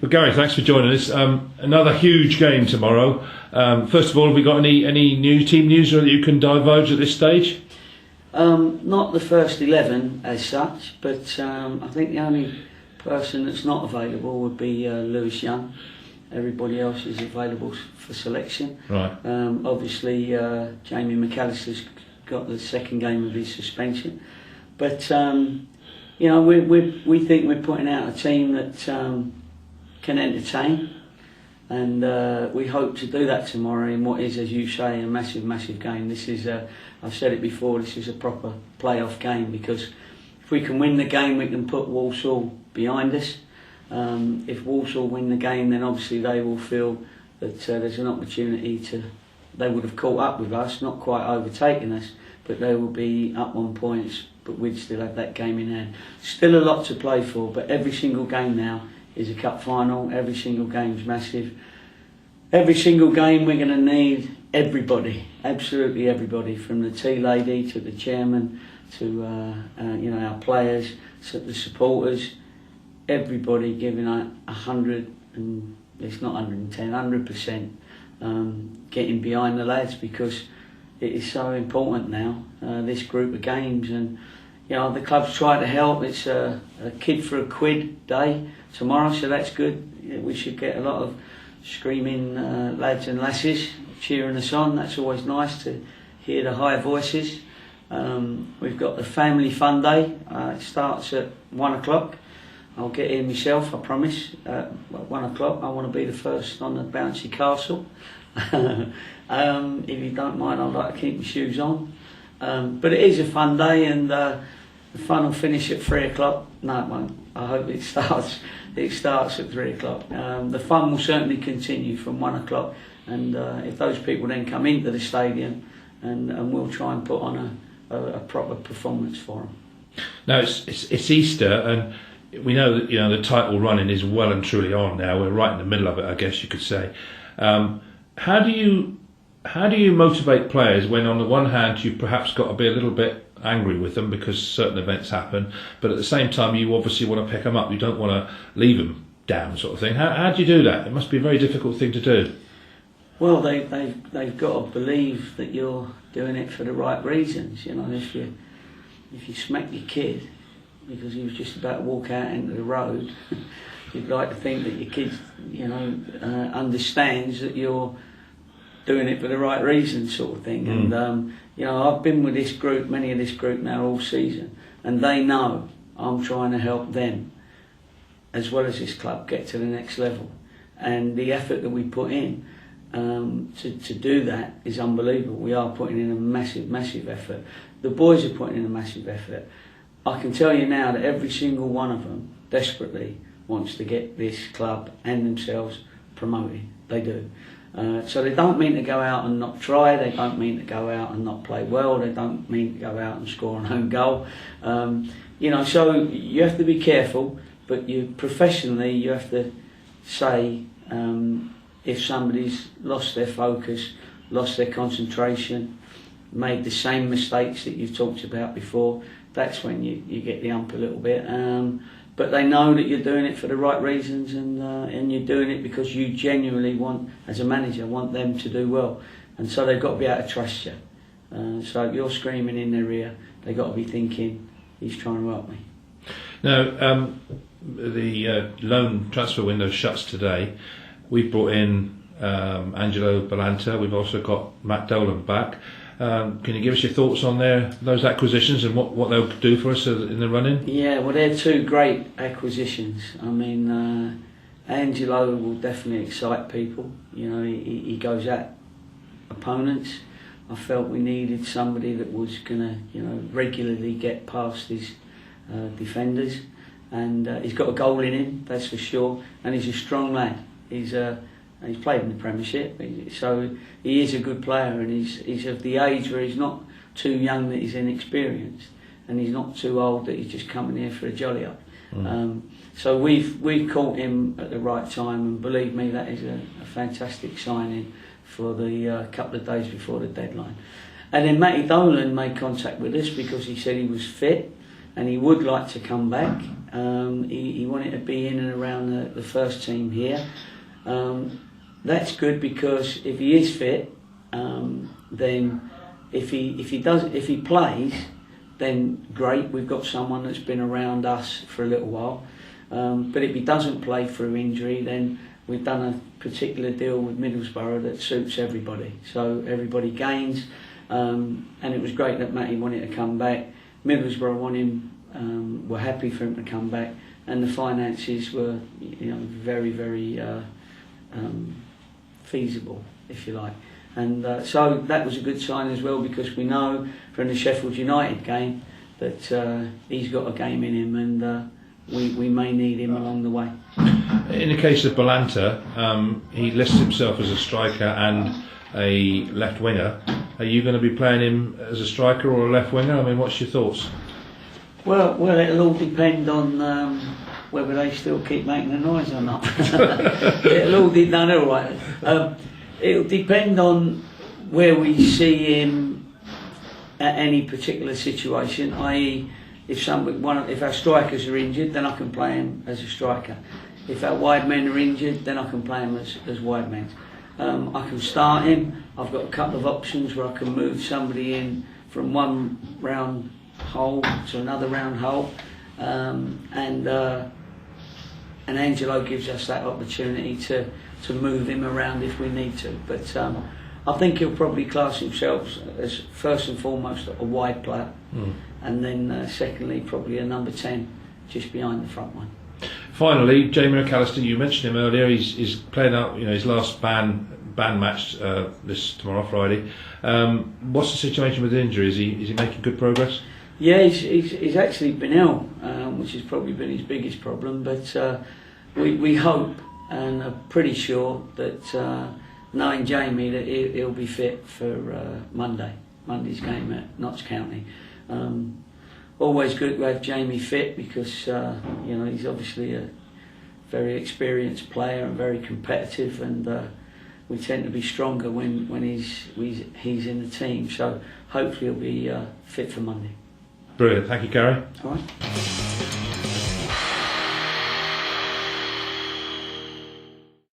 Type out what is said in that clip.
Well, Gary, thanks for joining us. Another huge game tomorrow. First of all, have we got any new team news that you can divulge at this stage? Not the first 11 as such, but I think the only person that's not available would be Lewis Young. Everybody else is available for selection. Right. Obviously, Jamie McAllister's got the second game of his suspension, but you know, we think we're putting out a team that can entertain, and we hope to do that tomorrow in what is, as you say, a massive game. This is I've said it before, this is a proper playoff game, because if we can win the game, we can put Walsall behind us. If Walsall win the game, then obviously they will feel that there's an opportunity to. They would have caught up with us, not quite overtaken us, but they will be up on points, but we'd still have that game in hand. Still a lot to play for, but every single game now is a cup final. Every single game's massive. Every single game we're going to need everybody, absolutely everybody, from the tea lady to the chairman to you know, our players, to the supporters. Everybody giving 100, and it's not 110, 100%, getting behind the lads, because it is so important now, this group of games. And you know, the club's tried to help. It's a kid for a quid day tomorrow, so that's good. We should get a lot of screaming lads and lasses cheering us on. That's always nice to hear the high voices. We've got the family fun day. It starts at 1 o'clock. I'll get in myself, I promise. At 1 o'clock, I want to be the first on the bouncy castle. If you don't mind, I'd like to keep my shoes on. But it is a fun day, and the fun will finish at 3 o'clock. No, it won't. I hope it starts. It starts at 3 o'clock. The fun will certainly continue from 1 o'clock, and if those people then come into the stadium, and we'll try and put on a proper performance for them. Now it's Easter, and we know that, you know, the title running is well and truly on now. We're right in the middle of it, I guess you could say. How do you motivate players when, on the one hand, you've perhaps got to be a little bit angry with them because certain events happen, but at the same time you obviously want to pick them up. You don't want to leave them down, sort of thing. How do you do that? It must be a very difficult thing to do. Well, they've got to believe that you're doing it for the right reasons. You know, if you smack your kid because he was just about to walk out into the road, you'd like to think that your kid, you know, understands that you're doing it for the right reasons, sort of thing. And you know, I've been with this group, many of this group now all season, and they know I'm trying to help them, as well as this club, get to the next level. And the effort that we put in to do that is unbelievable. We are putting in a massive effort. The boys are putting in a massive effort. I can tell you now that every single one of them desperately wants to get this club and themselves promoted. They do. So they don't mean to go out and not try. They don't mean to go out and not play well. They don't mean to go out and score an own goal. You know, so you have to be careful, but professionally you have to say if somebody's lost their focus, lost their concentration, made the same mistakes that you've talked about before, that's when you get the ump a little bit. But they know that you're doing it for the right reasons, and you're doing it because you genuinely want, as a manager, want them to do well. And so they've got to be able to trust you. So if you're screaming in their ear, they've got to be thinking, he's trying to help me. Now, the loan transfer window shuts today. We've brought in Angelo Balanta. We've also got Matt Dolan back. Can you give us your thoughts on those acquisitions and what they'll do for us in the run-in? Yeah, well, they're two great acquisitions. I mean, Angelo will definitely excite people. You know, he goes at opponents. I felt we needed somebody that was going to, you know, regularly get past his defenders, and he's got a goal in him, that's for sure. And he's a strong lad. He's played in the Premiership, so he is a good player, and he's of the age where he's not too young that he's inexperienced, and he's not too old that he's just coming here for a jolly up. So we've caught him at the right time, and believe me, that is a fantastic signing for the couple of days before the deadline. And then Matty Dolan made contact with us because he said he was fit and he would like to come back. He wanted to be in and around the first team here. That's good because if he is fit, then if he plays, then great. We've got someone that's been around us for a little while. But if he doesn't play through injury, then we've done a particular deal with Middlesbrough that suits everybody. So everybody gains, and it was great that Matty wanted to come back. Middlesbrough want him, were happy for him to come back, and the finances were, very, very feasible, if you like. And so that was a good sign as well, because we know from the Sheffield United game that he's got a game in him, and we may need him along the way. In the case of Balanta, he lists himself as a striker and a left winger. Are you going to be playing him as a striker or a left winger? I mean, what's your thoughts? Well, it'll all depend on whether they still keep making the noise or not. It'll all be done all right. It'll depend on where we see him at any particular situation. I.e., if our strikers are injured, then I can play him as a striker. If our wide men are injured, then I can play him as wide men. I can start him. I've got a couple of options where I can move somebody in from one round hole to another round hole, and Angelo gives us that opportunity to move him around if we need to. But I think he'll probably class himself as first and foremost a wide player, and then secondly probably a number 10 just behind the front one. Finally, Jamie McAllister, you mentioned him earlier. He's playing out, his last band match this tomorrow, Friday. What's the situation with injury? Is he making good progress? Yeah, he's actually been ill, which has probably been his biggest problem. But we hope and are pretty sure that knowing Jamie that he'll be fit for Monday's game at Notts County. Always good to have Jamie fit because he's obviously a very experienced player and very competitive, and we tend to be stronger when he's in the team. So hopefully he'll be fit for Monday. Brilliant, thank you, Gary. All right.